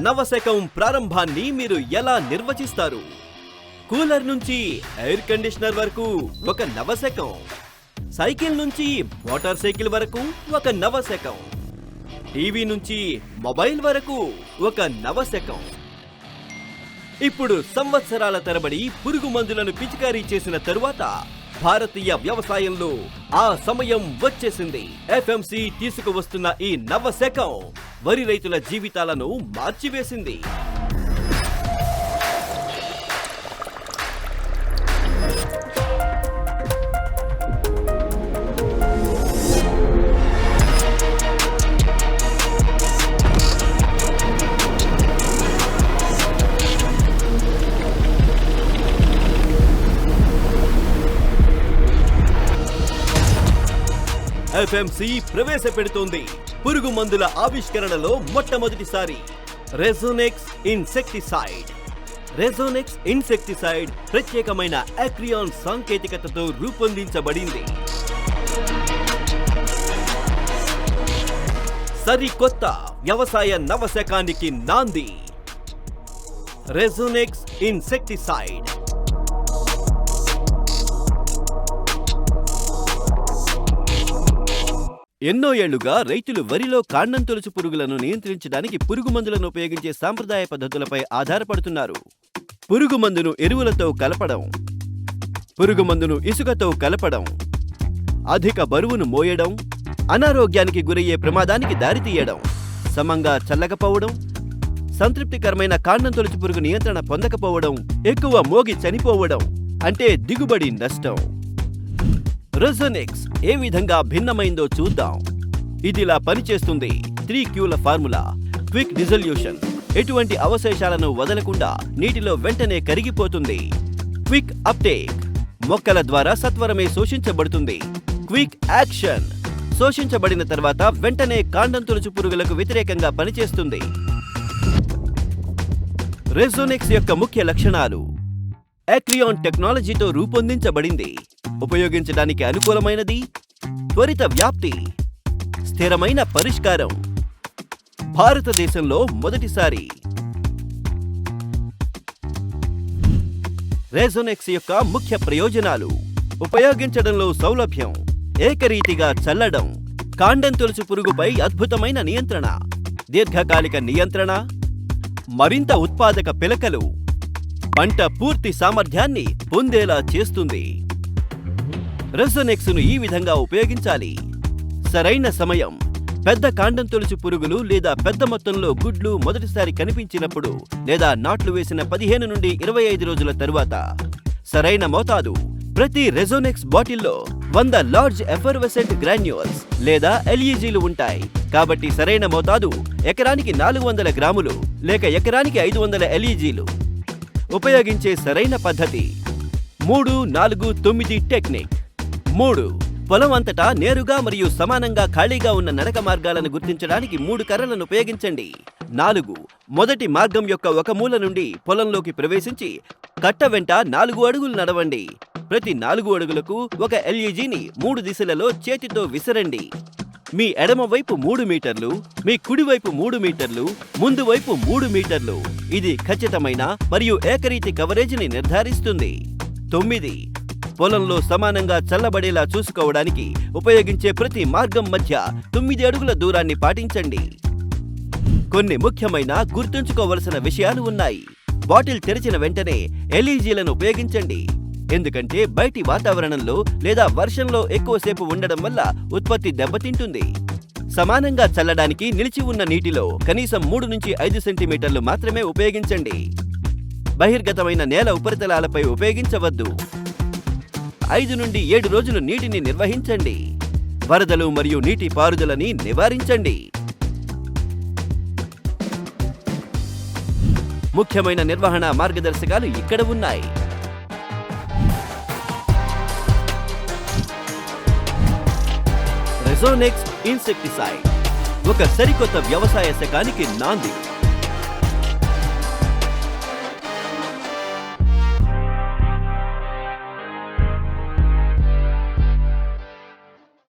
నవశకం ప్రారంభాన్ని మీరు ఎలా నిర్వచిస్తారు? కూలర్ నుంచి ఎయిర్ కండిషనర్ వరకు ఒక నవశకం, సైకిల్ నుంచి మోటార్ సైకిల్ వరకు ఒక నవశకం, టీవీ నుంచి మొబైల్ వరకు ఒక నవశకం. ఇప్పుడు సంవత్సరాల తరబడి పురుగు మందులను పిచికారీ చేసిన తరువాత భారతీయ వ్యవసాయంలో ఆ సమయం వచ్చేసింది. ఎఫ్ఎంసి తీసుకువస్తున్న ఈ నవశకం వరి రైతుల జీవితాలను మార్చివేసింది. ఎఫ్ఎంసి ప్రవేశపెడుతోంది పురుగు మందుల ఆవిష్కరణలో మొట్టమొదటిసారి రెజోనెక్స్ ఇన్సెక్టిసైడ్. రెజోనెక్స్ ఇన్సెక్టిసైడ్ ప్రత్యేకమైన అక్రియాన్ సాంకేతికతతో రూపొందించబడింది. సరికొత్త వ్యవసాయ నవశకానికి నాంది రెజోనెక్స్ ఇన్సెక్టిసైడ్. ఎన్నో ఏళ్లుగా రైతులు వరిలో కాండం తొలుచు పురుగులను నియంత్రించడానికి పురుగు మందులను ఉపయోగించే సాంప్రదాయ పద్ధతులపై ఆధారపడుతున్నారు. పురుగు మందును ఎరువులతో కలపడం, పురుగు మందును ఇసుకతో కలపడం, అధిక బరువును మోయడం, అనారోగ్యానికి గురయ్యే ప్రమాదానికి దారితీయడం, సమంగా చల్లకపోవడం, సంతృప్తికరమైన కాండం తొలుచు పురుగు నియంత్రణ పొందకపోవడం, ఎక్కువ మోగి చనిపోవడం అంటే దిగుబడి నష్టం. రెజోనెక్స్ ఏ విధంగా భిన్నమైందో చూద్దాం. ఇదిలా పనిచేస్తుంది. 3 Qల ఫార్ములా. క్విక్ డిజల్యూషన్, ఎటువంటి అవశేషాలను వదలకుండా నీటిలో వెంటనే కరిగిపోతుంది. క్విక్ అప్టేక్, మొక్కల ద్వారా సత్వరమే శోషించబడుతుంది. క్విక్ యాక్షన్, శోషించబడిన తర్వాత వెంటనే కాండం తొలుచు పురుగులకు వ్యతిరేకంగా పనిచేస్తుంది. రెజోనెక్స్ యొక్క ముఖ్య లక్షణాలు: అక్రియాన్ టెక్నాలజీతో రూపొందించబడింది, ఉపయోగించడానికి అనుకూలమైనది, త్వరిత వ్యాప్తి, స్థిరమైన పరిష్కారం, భారతదేశంలో మొదటిసారి. రెజోనెక్స్ యొక్క ముఖ్య ప్రయోజనాలు: ఉపయోగించడంలో సౌలభ్యం, ఏకరీతిగా చల్లడం, కాండం తొలుచు పురుగుపై అద్భుతమైన నియంత్రణ, దీర్ఘకాలిక నియంత్రణ, మరింత ఉత్పాదక పిలకలు, పంట పూర్తి సామర్థ్యాన్ని పొందేలా చేస్తుంది. రెజోనెక్స్ ను ఈ విధంగా ఉపయోగించాలి: సరైన సమయం, పెద్ద కాండం తొలుచు పురుగులు లేదా పెద్ద మొత్తంలో గుడ్లు మొదటిసారి కనిపించినప్పుడు లేదా నాట్లు వేసిన 15 నుండి 25 రోజుల తరువాత. సరైన మోతాదు: ప్రతి రెజోనెక్స్ బాటిల్లో 100 లార్జ్ ఎఫర్వెసెంట్ గ్రాన్యూల్స్ లేదా ఎల్ఈజీలు ఉంటాయి. కాబట్టి సరైన మోతాదు ఎకరానికి 400 గ్రాములు లేక ఎకరానికి 500 ఎల్ఈజీలు. ఉపయోగించే సరైన పద్ధతి 3-4-9 టెక్నిక్. 3. పొలం అంతటా నేరుగా మరియు సమానంగా ఖాళీగా ఉన్న నడక మార్గాలను గుర్తించడానికి 3 కర్రలను ఉపయోగించండి. 4. మొదటి మార్గం యొక్క ఒక మూల నుండి పొలంలోకి ప్రవేశించి కట్ట వెంట 4 అడుగులు నడవండి. ప్రతి 4 అడుగులకు ఒక ఎల్ఈజీని 3 దిశలలో చేతితో విసరండి. మీ ఎడమ వైపు 3 మీటర్లు, మీ కుడి వైపు 3 మీటర్లు, ముందు వైపు 3 మీటర్లు. ఇది ఖచ్చితమైన మరియు ఏకరీతి కవరేజీని నిర్ధారిస్తుంది. 9. పొలంలో సమానంగా చల్లబడేలా చూసుకోవడానికి ఉపయోగించే ప్రతి మార్గం మధ్య 9 అడుగుల దూరాన్ని పాటించండి. కొన్ని ముఖ్యమైన గుర్తుంచుకోవలసిన విషయాలు ఉన్నాయి. బాటిల్ తెరిచిన వెంటనే ఎల్ఈజీలను ఉపయోగించండి, ఎందుకంటే బయటి వాతావరణంలో లేదా వర్షంలో ఎక్కువసేపు ఉండడం వల్ల ఉత్పత్తి దెబ్బతింటుంది. సమానంగా చల్లడానికి నిలిచి ఉన్న నీటిలో కనీసం 3 నుంచి 5 సెంటీమీటర్లు మాత్రమే ఉపయోగించండి. బహిర్గతమైన నేల ఉపరితలాలపై ఉపయోగించవద్దు. 5 నుండి 7 రోజులు నీటిని నిర్వహించండి. వరదలు మరియు నీటి పారుదలని నివారించండి. ముఖ్యమైన నిర్వహణ మార్గదర్శకాలు ఇక్కడ ఉన్నాయి. రెజోనెక్స్ ఇన్సెక్టిసైడ్ ఒక సరికొత్త వ్యవసాయ శకానికి నాంది.